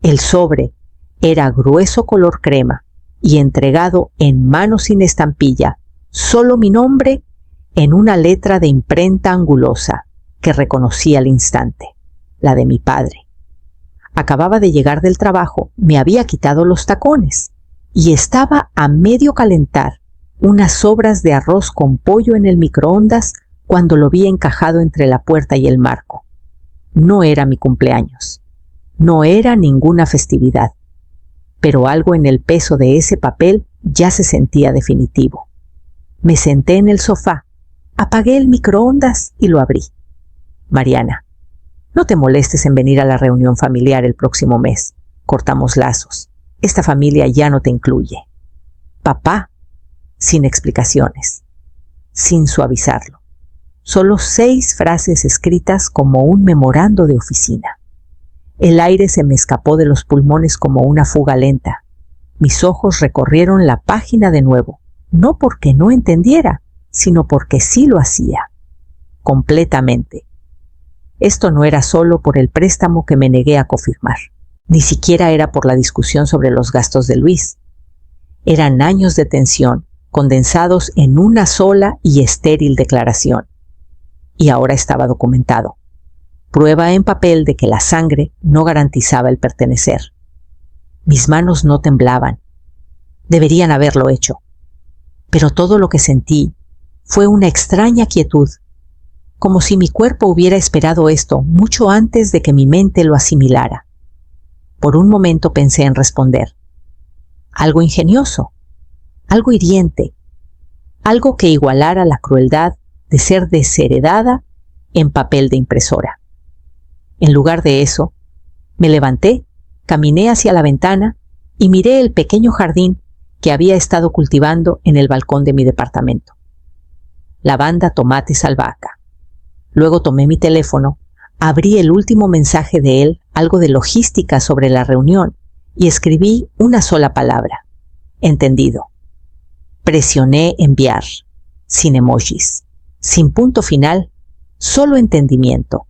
El sobre era grueso color crema y entregado en mano sin estampilla, solo mi nombre en una letra de imprenta angulosa que reconocí al instante, la de mi padre. Acababa de llegar del trabajo, me había quitado los tacones y estaba a medio calentar unas sobras de arroz con pollo en el microondas cuando lo vi encajado entre la puerta y el marco. No era mi cumpleaños, no era ninguna festividad, pero algo en el peso de ese papel ya se sentía definitivo. Me senté en el sofá, apagué el microondas y lo abrí. Mariana, no te molestes en venir a la reunión familiar el próximo mes. Cortamos lazos. Esta familia ya no te incluye. Papá, sin explicaciones, sin suavizarlo. Solo 6 frases escritas como un memorando de oficina. El aire se me escapó de los pulmones como una fuga lenta. Mis ojos recorrieron la página de nuevo, no porque no entendiera, sino porque sí lo hacía. Completamente. Esto no era solo por el préstamo que me negué a confirmar. Ni siquiera era por la discusión sobre los gastos de Luis. Eran años de tensión, condensados en una sola y estéril declaración. Y ahora estaba documentado. Prueba en papel de que la sangre no garantizaba el pertenecer. Mis manos no temblaban. Deberían haberlo hecho. Pero todo lo que sentí fue una extraña quietud, como si mi cuerpo hubiera esperado esto mucho antes de que mi mente lo asimilara. Por un momento pensé en responder. Algo ingenioso, algo hiriente, algo que igualara la crueldad de ser desheredada en papel de impresora. En lugar de eso, me levanté, caminé hacia la ventana y miré el pequeño jardín que había estado cultivando en el balcón de mi departamento. Lavanda, tomates, albahaca. Luego tomé mi teléfono, abrí el último mensaje de él, algo de logística sobre la reunión, y escribí una sola palabra. Entendido. Presioné enviar, sin emojis, sin punto final, solo entendimiento.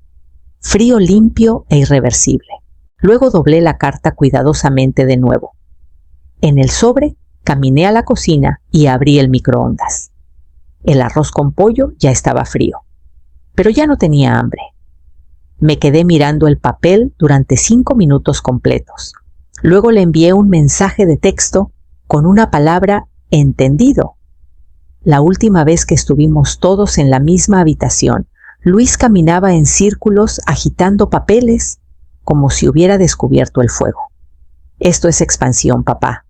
Frío, limpio e irreversible. Luego doblé la carta cuidadosamente de nuevo. En el sobre, caminé a la cocina y abrí el microondas. El arroz con pollo ya estaba frío, pero ya no tenía hambre. Me quedé mirando el papel durante 5 minutos completos. Luego le envié un mensaje de texto con una palabra entendido. La última vez que estuvimos todos en la misma habitación, Luis caminaba en círculos agitando papeles como si hubiera descubierto el fuego. Esto es expansión, papá.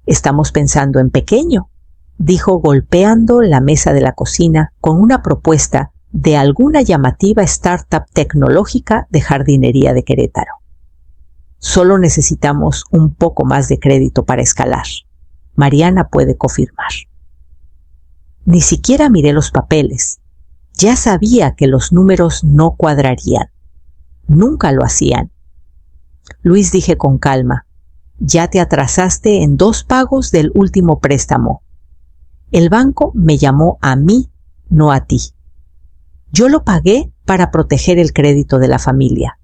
Estamos pensando en pequeño, dijo golpeando la mesa de la cocina con una propuesta de alguna llamativa startup tecnológica de jardinería de Querétaro. Solo necesitamos un poco más de crédito para escalar. Mariana puede confirmar. Ni siquiera miré los papeles. Ya sabía que los números no cuadrarían. Nunca lo hacían. Luis, dije con calma, ya te atrasaste en 2 pagos del último préstamo. El banco me llamó a mí, no a ti. Yo lo pagué para proteger el crédito de la familia.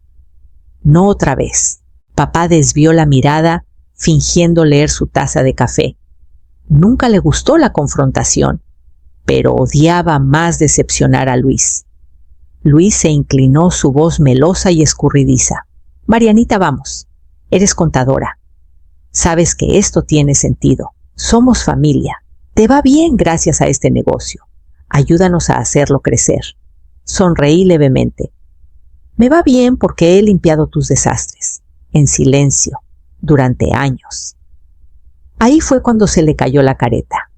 No otra vez. Papá desvió la mirada, fingiendo leer su taza de café. Nunca le gustó la confrontación, pero odiaba más decepcionar a Luis. Luis se inclinó, su voz melosa y escurridiza. Marianita, vamos. Eres contadora. Sabes que esto tiene sentido. Somos familia. Te va bien gracias a este negocio. Ayúdanos a hacerlo crecer. Sonreí levemente. Me va bien porque he limpiado tus desastres, en silencio, durante años. Ahí fue cuando se le cayó la careta.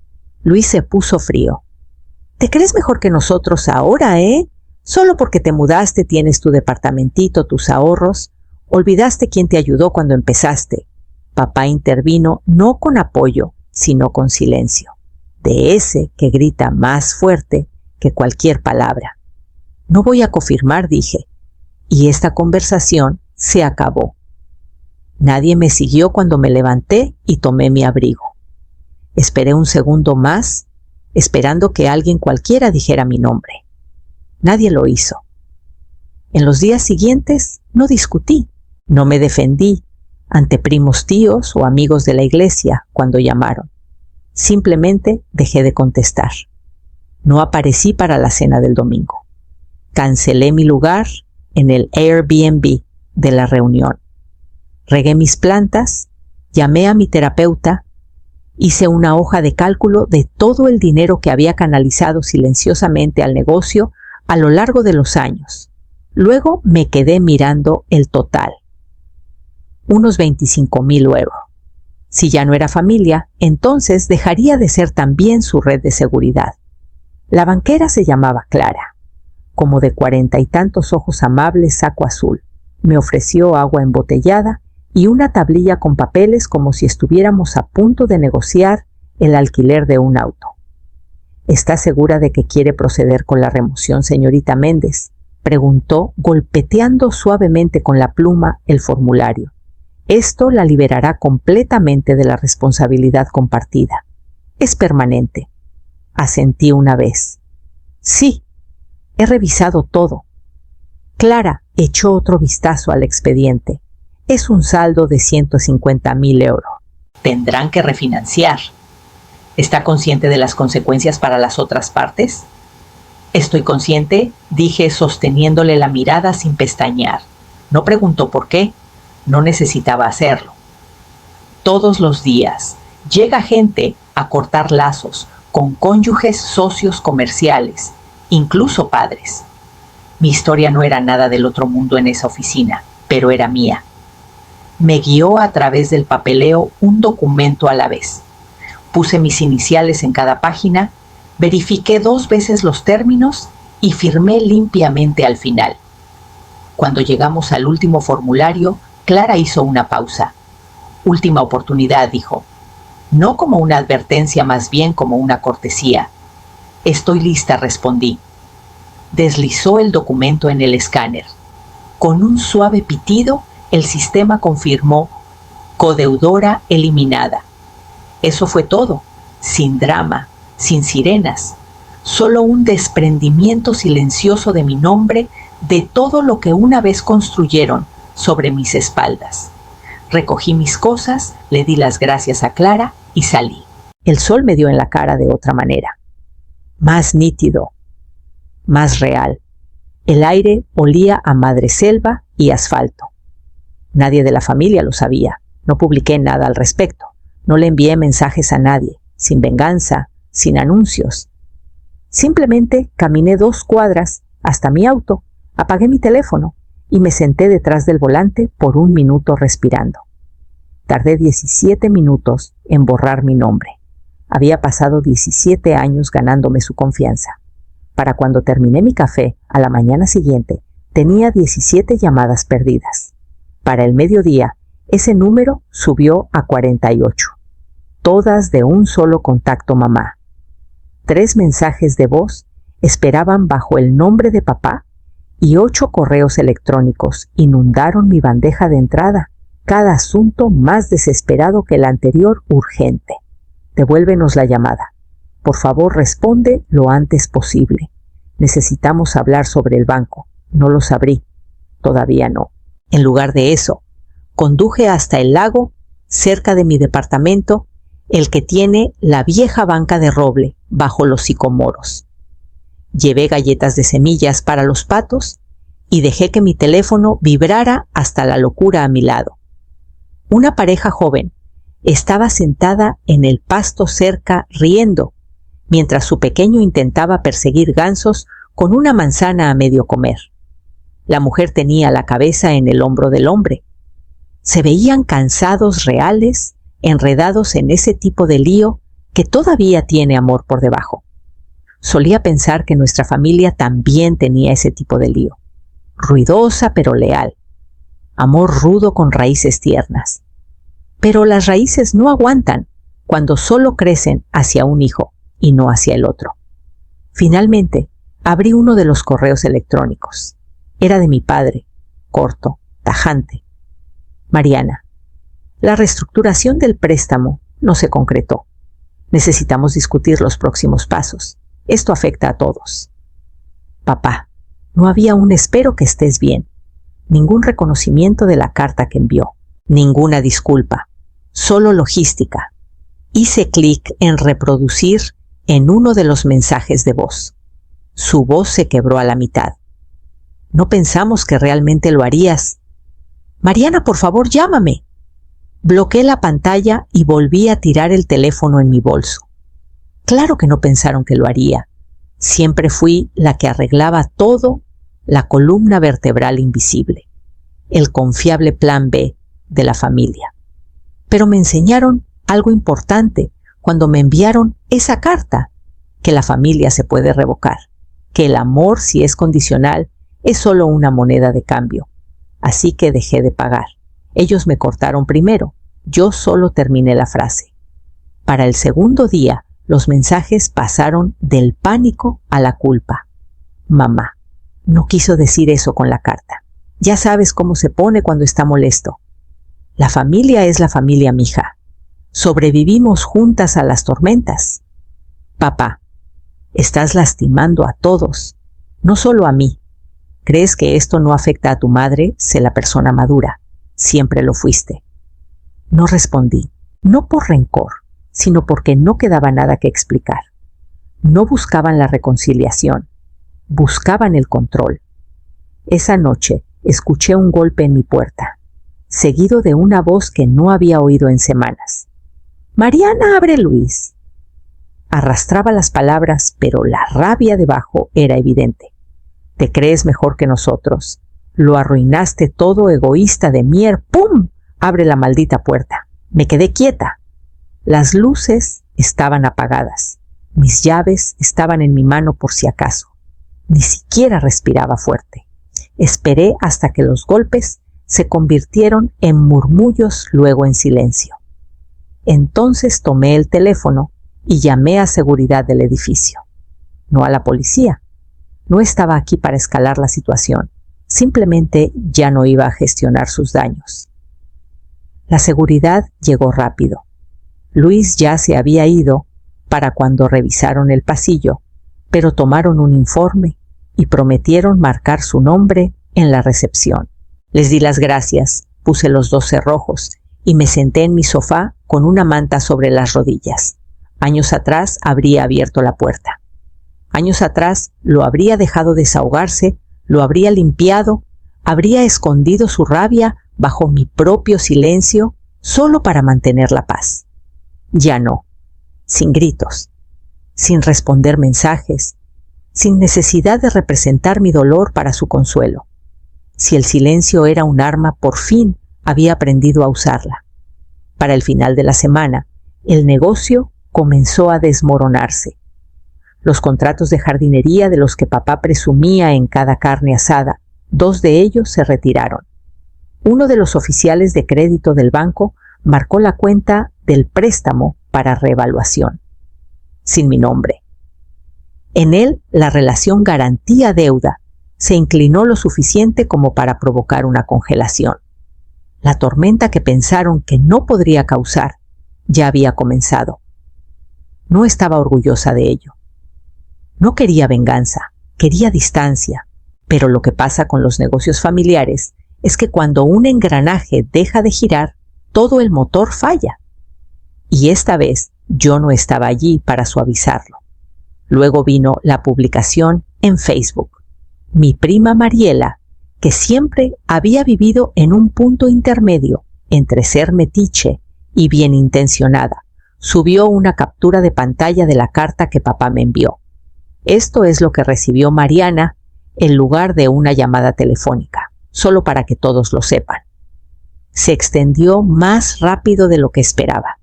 Luis se puso frío. ¿Te crees mejor que nosotros ahora, Solo porque te mudaste, tienes tu departamentito, tus ahorros. Olvidaste quién te ayudó cuando empezaste. Papá intervino no con apoyo, sino con silencio. De ese que grita más fuerte que cualquier palabra. No voy a confirmar, dije. Y esta conversación se acabó. Nadie me siguió cuando me levanté y tomé mi abrigo. Esperé un segundo más, esperando que alguien cualquiera dijera mi nombre. Nadie lo hizo. En los días siguientes no discutí, no me defendí, ante primos tíos o amigos de la iglesia cuando llamaron. Simplemente dejé de contestar. No aparecí para la cena del domingo. Cancelé mi lugar en el Airbnb de la reunión. Regué mis plantas, llamé a mi terapeuta, hice una hoja de cálculo de todo el dinero que había canalizado silenciosamente al negocio a lo largo de los años. Luego me quedé mirando el total. Unos 25,000 euros. Si ya no era familia, entonces dejaría de ser también su red de seguridad. La banquera se llamaba Clara, como de 40 y tantos ojos amables saco azul. Me ofreció agua embotellada y una tablilla con papeles como si estuviéramos a punto de negociar el alquiler de un auto. ¿Está segura de que quiere proceder con la remoción, señorita Méndez?, preguntó, golpeteando suavemente con la pluma el formulario. Esto la liberará completamente de la responsabilidad compartida. Es permanente. Asentí una vez. Sí, he revisado todo. Clara echó otro vistazo al expediente. Es un saldo de 150,000 euros. Tendrán que refinanciar. ¿Está consciente de las consecuencias para las otras partes? Estoy consciente, dije sosteniéndole la mirada sin pestañear. No preguntó por qué. No necesitaba hacerlo. Todos los días llega gente a cortar lazos con cónyuges socios comerciales, incluso padres. Mi historia no era nada del otro mundo en esa oficina, pero era mía. Me guió a través del papeleo un documento a la vez. Puse mis iniciales en cada página, verifiqué 2 veces los términos y firmé limpiamente al final. Cuando llegamos al último formulario, Clara hizo una pausa. Última oportunidad, dijo. No como una advertencia, más bien como una cortesía. Estoy lista, respondí. Deslizó el documento en el escáner. Con un suave pitido, el sistema confirmó: codeudora eliminada. Eso fue todo, sin drama, sin sirenas, solo un desprendimiento silencioso de mi nombre, de todo lo que una vez construyeron sobre mis espaldas. Recogí mis cosas, le di las gracias a Clara y salí. El sol me dio en la cara de otra manera. Más nítido, más real. El aire olía a madreselva y asfalto. Nadie de la familia lo sabía. No publiqué nada al respecto. No le envié mensajes a nadie, sin venganza, sin anuncios. Simplemente caminé 2 cuadras hasta mi auto, apagué mi teléfono y me senté detrás del volante por 1 minuto respirando. Tardé 17 minutos en borrar mi nombre. Había pasado 17 años ganándome su confianza. Para cuando terminé mi café, a la mañana siguiente, tenía 17 llamadas perdidas. Para el mediodía, ese número subió a 48. Todas de un solo contacto mamá. 3 mensajes de voz esperaban bajo el nombre de papá y 8 correos electrónicos inundaron mi bandeja de entrada, cada asunto más desesperado que el anterior urgente. Devuélvenos la llamada. Por favor, responde lo antes posible. Necesitamos hablar sobre el banco. No los abrí. Todavía no. En lugar de eso, conduje hasta el lago, cerca de mi departamento, el que tiene la vieja banca de roble bajo los sicomoros. Llevé galletas de semillas para los patos y dejé que mi teléfono vibrara hasta la locura a mi lado. Una pareja joven estaba sentada en el pasto cerca riendo, mientras su pequeño intentaba perseguir gansos con una manzana a medio comer. La mujer tenía la cabeza en el hombro del hombre. Se veían cansados, reales, enredados en ese tipo de lío que todavía tiene amor por debajo. Solía pensar que nuestra familia también tenía ese tipo de lío. Ruidosa pero leal. Amor rudo con raíces tiernas. Pero las raíces no aguantan cuando solo crecen hacia un hijo y no hacia el otro. Finalmente, abrí uno de los correos electrónicos. Era de mi padre, corto, tajante. Mariana, la reestructuración del préstamo no se concretó. Necesitamos discutir los próximos pasos. Esto afecta a todos. Papá, no había un espero que estés bien. Ningún reconocimiento de la carta que envió. Ninguna disculpa, solo logística. Hice clic en reproducir en uno de los mensajes de voz. Su voz se quebró a la mitad. No pensamos que realmente lo harías. Mariana, por favor, llámame. Bloqueé la pantalla y volví a tirar el teléfono en mi bolso. Claro que no pensaron que lo haría. Siempre fui la que arreglaba todo, la columna vertebral invisible, el confiable plan B de la familia. Pero me enseñaron algo importante cuando me enviaron esa carta, que la familia se puede revocar, que el amor, si es condicional, es solo una moneda de cambio. Así que dejé de pagar. Ellos me cortaron primero, yo solo terminé la frase. Para el segundo día, los mensajes pasaron del pánico a la culpa. Mamá, no quiso decir eso con la carta. Ya sabes cómo se pone cuando está molesto. La familia es la familia, mija. Sobrevivimos juntas a las tormentas. Papá, estás lastimando a todos, no solo a mí. ¿Crees que esto no afecta a tu madre? Sé la persona madura. Siempre lo fuiste. No respondí, no por rencor, sino porque no quedaba nada que explicar. No buscaban la reconciliación, buscaban el control. Esa noche escuché un golpe en mi puerta, seguido de una voz que no había oído en semanas. «Mariana, abre, Luis». Arrastraba las palabras, pero la rabia debajo era evidente. «Te crees mejor que nosotros. Lo arruinaste todo, egoísta de mier. ¡Pum! Abre la maldita puerta». Me quedé quieta. Las luces estaban apagadas. Mis llaves estaban en mi mano por si acaso. Ni siquiera respiraba fuerte. Esperé hasta que los golpes se convirtieron en murmullos, luego en silencio. Entonces tomé el teléfono y llamé a seguridad del edificio. No a la policía. No estaba aquí para escalar la situación. Simplemente ya no iba a gestionar sus daños. La seguridad llegó rápido. Luis ya se había ido para cuando revisaron el pasillo, pero tomaron un informe y prometieron marcar su nombre en la recepción. Les di las gracias, puse los 2 cerrojos y me senté en mi sofá con una manta sobre las rodillas. Años atrás habría abierto la puerta. Años atrás lo habría dejado desahogarse, lo habría limpiado, habría escondido su rabia bajo mi propio silencio solo para mantener la paz. Ya no, sin gritos, sin responder mensajes, sin necesidad de representar mi dolor para su consuelo. Si el silencio era un arma, por fin había aprendido a usarla. Para el final de la semana, el negocio comenzó a desmoronarse. Los contratos de jardinería de los que papá presumía en cada carne asada, 2 de ellos se retiraron. Uno de los oficiales de crédito del banco marcó la cuenta del préstamo para reevaluación, sin mi nombre. En él, la relación garantía-deuda se inclinó lo suficiente como para provocar una congelación. La tormenta que pensaron que no podría causar ya había comenzado. No estaba orgullosa de ello. No quería venganza, quería distancia, pero lo que pasa con los negocios familiares es que cuando un engranaje deja de girar, todo el motor falla. Y esta vez yo no estaba allí para suavizarlo. Luego vino la publicación en Facebook. Mi prima Mariela, que siempre había vivido en un punto intermedio entre ser metiche y bien intencionada, subió una captura de pantalla de la carta que papá me envió. Esto es lo que recibió Mariana en lugar de una llamada telefónica, solo para que todos lo sepan. Se extendió más rápido de lo que esperaba.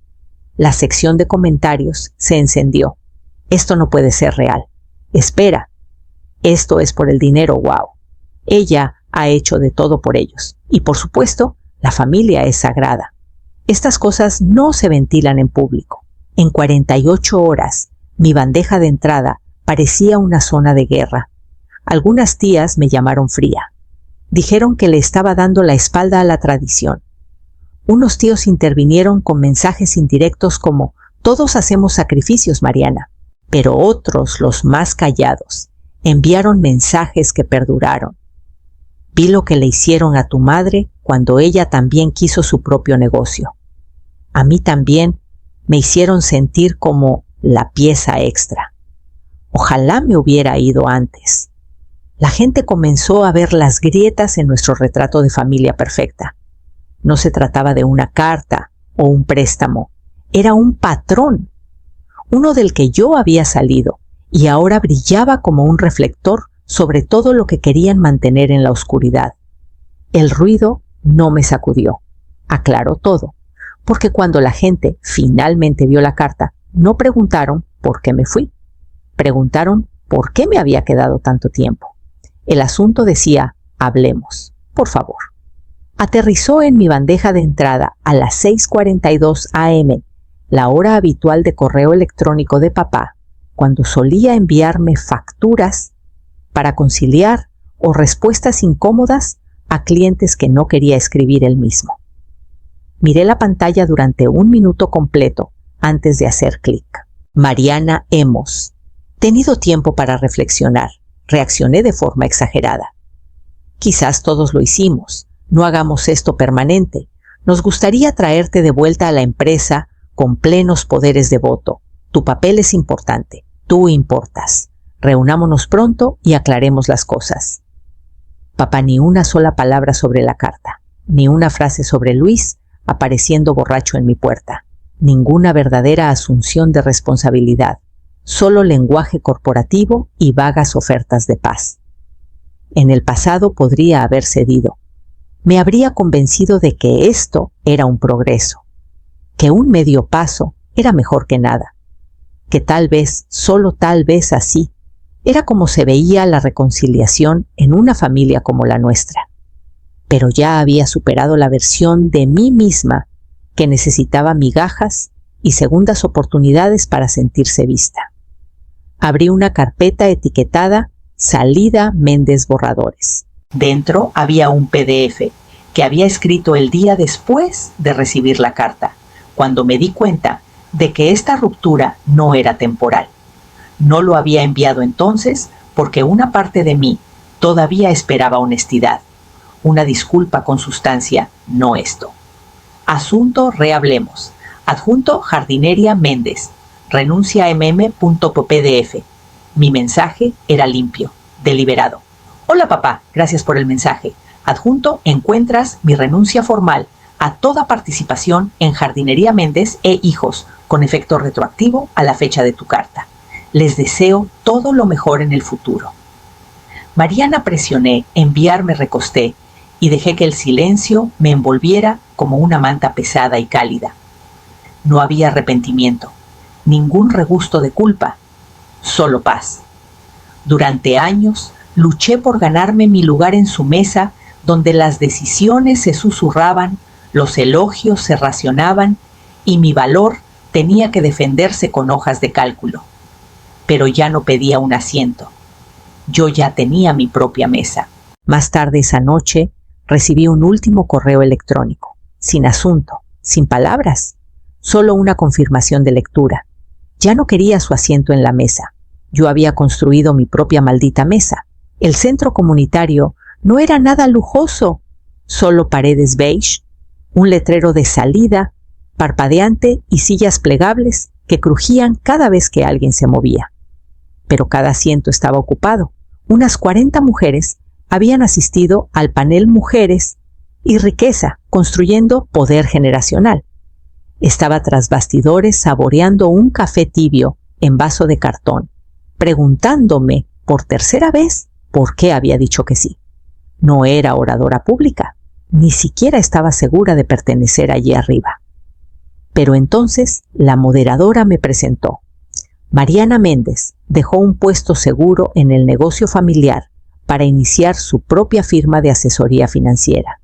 La sección de comentarios se encendió. Esto no puede ser real. Espera. Esto es por el dinero, wow. Ella ha hecho de todo por ellos. Y por supuesto, la familia es sagrada. Estas cosas no se ventilan en público. En 48 horas, mi bandeja de entrada parecía una zona de guerra. Algunas tías me llamaron fría. Dijeron que le estaba dando la espalda a la tradición. Unos tíos intervinieron con mensajes indirectos como «Todos hacemos sacrificios, Mariana». Pero otros, los más callados, enviaron mensajes que perduraron. Vi lo que le hicieron a tu madre cuando ella también quiso su propio negocio. A mí también me hicieron sentir como la pieza extra. Ojalá me hubiera ido antes. La gente comenzó a ver las grietas en nuestro retrato de familia perfecta. No se trataba de una carta o un préstamo. Era un patrón, uno del que yo había salido, y ahora brillaba como un reflector sobre todo lo que querían mantener en la oscuridad. El ruido no me sacudió, aclaró todo, porque cuando la gente finalmente vio la carta, no preguntaron por qué me fui. Preguntaron por qué me había quedado tanto tiempo. El asunto decía, hablemos, por favor. Aterrizó en mi bandeja de entrada a las 6:42 a.m., la hora habitual de correo electrónico de papá, cuando solía enviarme facturas para conciliar o respuestas incómodas a clientes que no quería escribir él mismo. Miré la pantalla durante 1 minuto completo antes de hacer clic. Mariana Hemos. Tenido tiempo para reflexionar. Reaccioné de forma exagerada. Quizás todos lo hicimos. No hagamos esto permanente. Nos gustaría traerte de vuelta a la empresa con plenos poderes de voto. Tu papel es importante. Tú importas. Reunámonos pronto y aclaremos las cosas. Papá, ni una sola palabra sobre la carta, ni una frase sobre Luis apareciendo borracho en mi puerta, ninguna verdadera asunción de responsabilidad, solo lenguaje corporativo y vagas ofertas de paz. En el pasado podría haber cedido. Me habría convencido de que esto era un progreso, que un medio paso era mejor que nada, que tal vez, solo tal vez así, era como se veía la reconciliación en una familia como la nuestra. Pero ya había superado la versión de mí misma que necesitaba migajas y segundas oportunidades para sentirse vista. Abrí una carpeta etiquetada Salida Méndez Borradores. Dentro había un PDF que había escrito el día después de recibir la carta, cuando me di cuenta de que esta ruptura no era temporal. No lo había enviado entonces porque una parte de mí todavía esperaba honestidad, una disculpa con sustancia, no esto. Asunto rehablemos. Adjunto Jardineria Méndez. Renuncia mm.pdf. Mi mensaje era limpio, deliberado. Hola papá, gracias por el mensaje. Adjunto encuentras mi renuncia formal a toda participación en Jardinería Méndez e Hijos, con efecto retroactivo a la fecha de tu carta. Les deseo todo lo mejor en el futuro. Mariana, presioné, enviar, me recosté y dejé que el silencio me envolviera como una manta pesada y cálida. No había arrepentimiento, ningún regusto de culpa, solo paz. Durante años luché por ganarme mi lugar en su mesa, donde las decisiones se susurraban, los elogios se racionaban y mi valor tenía que defenderse con hojas de cálculo. Pero ya no pedía un asiento. Yo ya tenía mi propia mesa. Más tarde esa noche recibí un último correo electrónico, sin asunto, sin palabras, solo una confirmación de lectura. Ya no quería su asiento en la mesa. Yo había construido mi propia maldita mesa. El centro comunitario no era nada lujoso, solo paredes beige, un letrero de salida, parpadeante y sillas plegables que crujían cada vez que alguien se movía. Pero cada asiento estaba ocupado. Unas 40 mujeres habían asistido al panel Mujeres y Riqueza, construyendo poder generacional. Estaba tras bastidores saboreando un café tibio en vaso de cartón, preguntándome por tercera vez por qué había dicho que sí. No era oradora pública, ni siquiera estaba segura de pertenecer allí arriba. Pero entonces la moderadora me presentó. Mariana Méndez dejó un puesto seguro en el negocio familiar para iniciar su propia firma de asesoría financiera.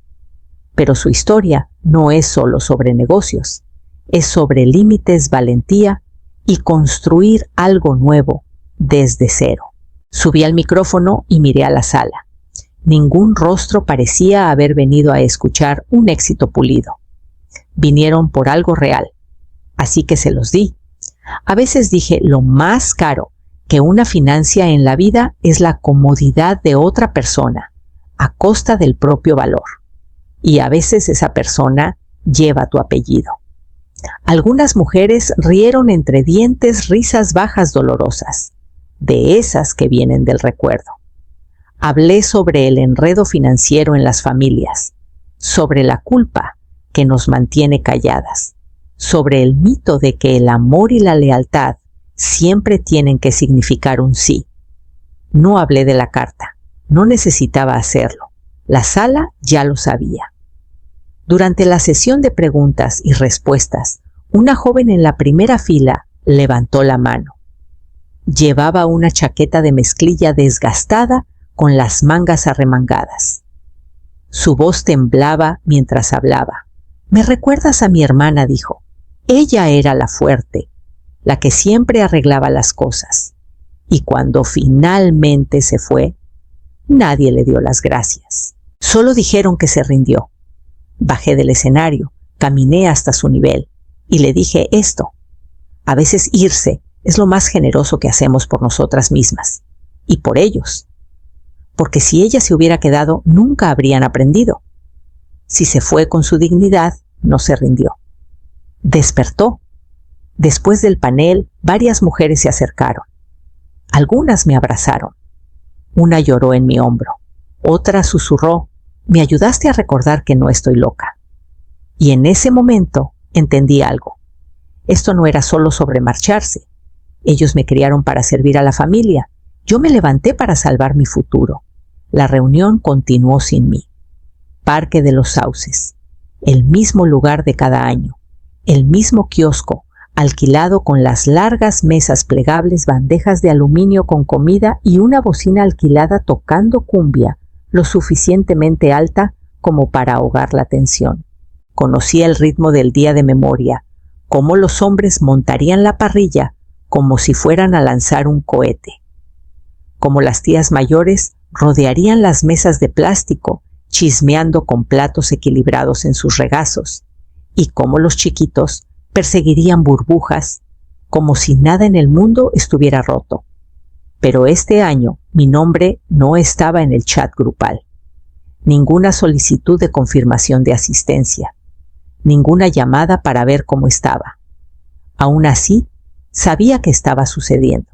Pero su historia no es solo sobre negocios, es sobre límites, valentía y construir algo nuevo desde cero. Subí al micrófono y miré a la sala. Ningún rostro parecía haber venido a escuchar un éxito pulido. Vinieron por algo real, así que se los di. A veces dije, lo más caro que una financia en la vida es la comodidad de otra persona. a costa del propio valor. Y a veces esa persona lleva tu apellido. Algunas mujeres rieron entre dientes risas bajas dolorosas, de esas que vienen del recuerdo. Hablé sobre el enredo financiero en las familias, sobre la culpa que nos mantiene calladas, sobre el mito de que el amor y la lealtad siempre tienen que significar un sí. No hablé de la carta, no necesitaba hacerlo. La sala ya lo sabía. Durante la sesión de preguntas y respuestas, una joven en la primera fila levantó la mano. Llevaba una chaqueta de mezclilla desgastada con las mangas arremangadas. Su voz temblaba mientras hablaba. «Me recuerdas a mi hermana», dijo. «Ella era la fuerte, la que siempre arreglaba las cosas. Y cuando finalmente se fue, nadie le dio las gracias. Solo dijeron que se rindió». Bajé del escenario, caminé hasta su nivel y le dije esto: a veces irse es lo más generoso que hacemos por nosotras mismas y por ellos. Porque si ella se hubiera quedado, nunca habrían aprendido. Si se fue con su dignidad, no se rindió. Despertó. Después del panel, varias mujeres se acercaron. Algunas me abrazaron. Una lloró en mi hombro. Otra susurró: «Me ayudaste a recordar que no estoy loca». Y en ese momento entendí algo. Esto no era solo sobre marcharse. Ellos me criaron para servir a la familia. Yo me levanté para salvar mi futuro. La reunión continuó sin mí. Parque de los Sauces. El mismo lugar de cada año. El mismo kiosco, alquilado con las largas mesas plegables, bandejas de aluminio con comida y una bocina alquilada tocando cumbia lo suficientemente alta como para ahogar la tensión. Conocía el ritmo del día de memoria, cómo los hombres montarían la parrilla como si fueran a lanzar un cohete. Como las tías mayores rodearían las mesas de plástico, chismeando con platos equilibrados en sus regazos, y cómo los chiquitos perseguirían burbujas como si nada en el mundo estuviera roto. Pero este año mi nombre no estaba en el chat grupal. Ninguna solicitud de confirmación de asistencia. Ninguna llamada para ver cómo estaba. Aún así, sabía que estaba sucediendo.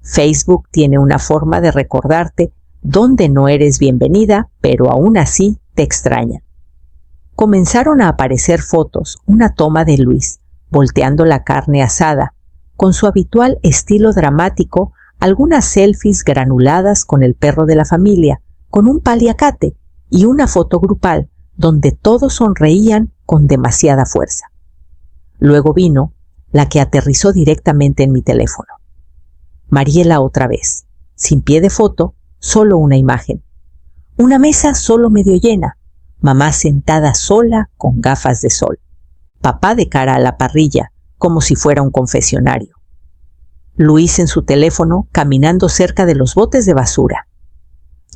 Facebook tiene una forma de recordarte dónde no eres bienvenida, pero aún así te extrañan. Comenzaron a aparecer fotos, una toma de Luis, volteando la carne asada, con su habitual estilo dramático, algunas selfies granuladas con el perro de la familia, con un paliacate y una foto grupal donde todos sonreían con demasiada fuerza. Luego vino la que aterrizó directamente en mi teléfono. Mariela otra vez, sin pie de foto, solo una imagen. Una mesa solo medio llena, mamá sentada sola con gafas de sol, papá de cara a la parrilla, como si fuera un confesionario. Luis en su teléfono caminando cerca de los botes de basura.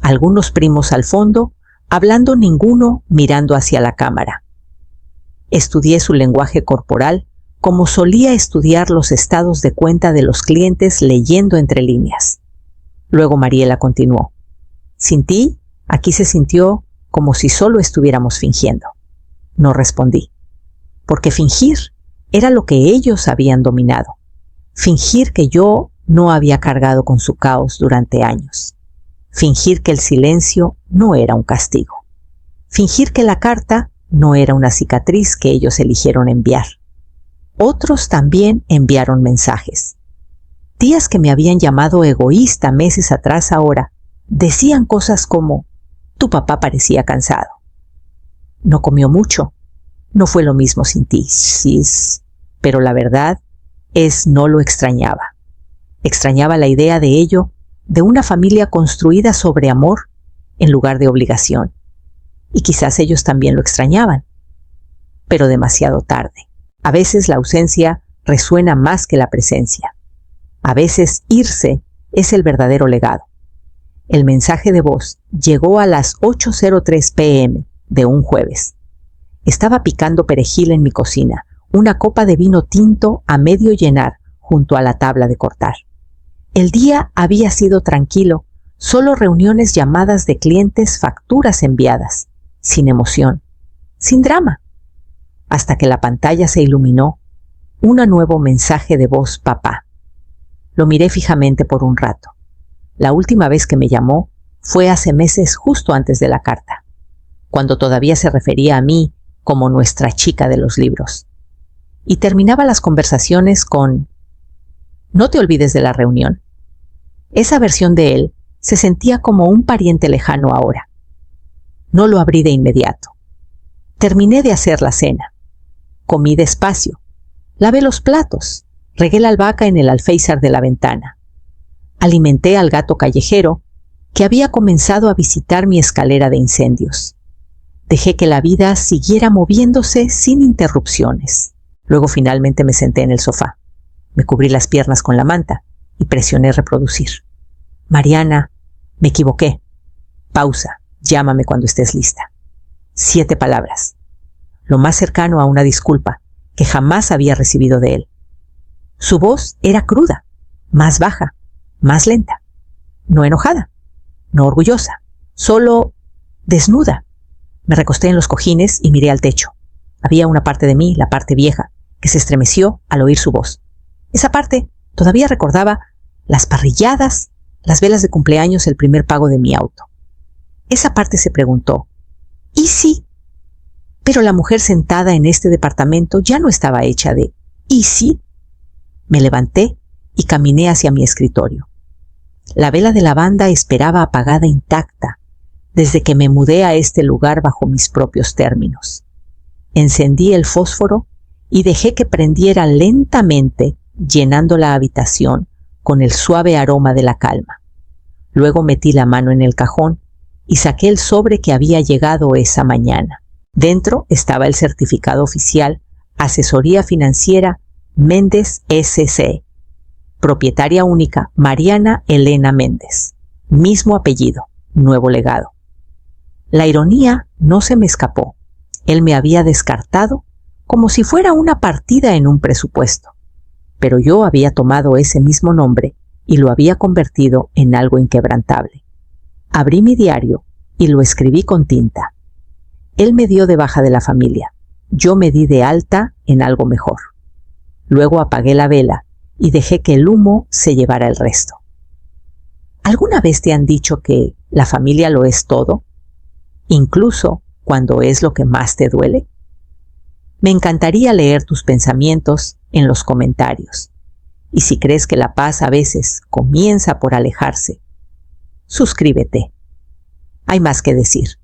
Algunos primos al fondo, hablando ninguno mirando hacia la cámara. Estudié su lenguaje corporal como solía estudiar los estados de cuenta de los clientes leyendo entre líneas. Luego Mariela continuó: «Sin ti, aquí se sintió como si solo estuviéramos fingiendo». No respondí, porque fingir era lo que ellos habían dominado. Fingir que yo no había cargado con su caos durante años. Fingir que el silencio no era un castigo. Fingir que la carta no era una cicatriz que ellos eligieron enviar. Otros también enviaron mensajes. Tías que me habían llamado egoísta meses atrás ahora decían cosas como: «Tu papá parecía cansado. No comió mucho. No fue lo mismo sin ti». Sí, pero la verdad es no lo extrañaba. Extrañaba la idea de ello, de una familia construida sobre amor en lugar de obligación. Y quizás ellos también lo extrañaban, pero demasiado tarde. A veces la ausencia resuena más que la presencia. A veces irse es el verdadero legado. El mensaje de voz llegó a las 8:03 p.m. de un jueves. Estaba picando perejil en mi cocina, una copa de vino tinto a medio llenar junto a la tabla de cortar. El día había sido tranquilo, Solo reuniones llamadas de clientes, facturas enviadas, sin emoción, sin drama. Hasta que la pantalla se iluminó, un nuevo mensaje de voz: papá. Lo miré fijamente por un rato. La última vez que me llamó fue hace meses, justo antes de la carta, cuando todavía se refería a mí como nuestra chica de los libros. Y terminaba las conversaciones con: no te olvides de la reunión. Esa versión de él se sentía como un pariente lejano ahora. No lo abrí de inmediato. Terminé de hacer la cena. Comí despacio. Lavé los platos. Regué la albahaca en el alféizar de la ventana. Alimenté al gato callejero que había comenzado a visitar mi escalera de incendios. Dejé que la vida siguiera moviéndose sin interrupciones. Luego finalmente me senté en el sofá. Me cubrí las piernas con la manta y presioné reproducir. Mariana, me equivoqué. Pausa, llámame cuando estés lista. 7 palabras. Lo más cercano a una disculpa que jamás había recibido de él. Su voz era cruda, más baja, más lenta. No enojada, no orgullosa, solo desnuda. Me recosté en los cojines y miré al techo. Había una parte de mí, la parte vieja, que se estremeció al oír su voz. Esa parte todavía recordaba las parrilladas, las velas de cumpleaños, el primer pago de mi auto. Esa parte se preguntó: ¿y si? Pero la mujer sentada en este departamento ya no estaba hecha de ¿y si? Me levanté y caminé hacia mi escritorio. La vela de lavanda esperaba apagada intacta desde que me mudé a este lugar bajo mis propios términos. Encendí el fósforo y dejé que prendiera lentamente, llenando la habitación con el suave aroma de la calma. Luego metí la mano en el cajón y saqué el sobre que había llegado esa mañana. Dentro estaba el certificado oficial: Asesoría Financiera Méndez S.C. Propietaria única Mariana Elena Méndez. Mismo apellido, nuevo legado. La ironía no se me escapó. Él me había descartado como si fuera una partida en un presupuesto. Pero yo había tomado ese mismo nombre y lo había convertido en algo inquebrantable. Abrí mi diario y lo escribí con tinta. Él me dio de baja de la familia. Yo me di de alta en algo mejor. Luego apagué la vela y dejé que el humo se llevara el resto. ¿Alguna vez te han dicho que la familia lo es todo? Incluso cuando es lo que más te duele. Me encantaría leer tus pensamientos en los comentarios. Y si crees que la paz a veces comienza por alejarse, suscríbete. Hay más que decir.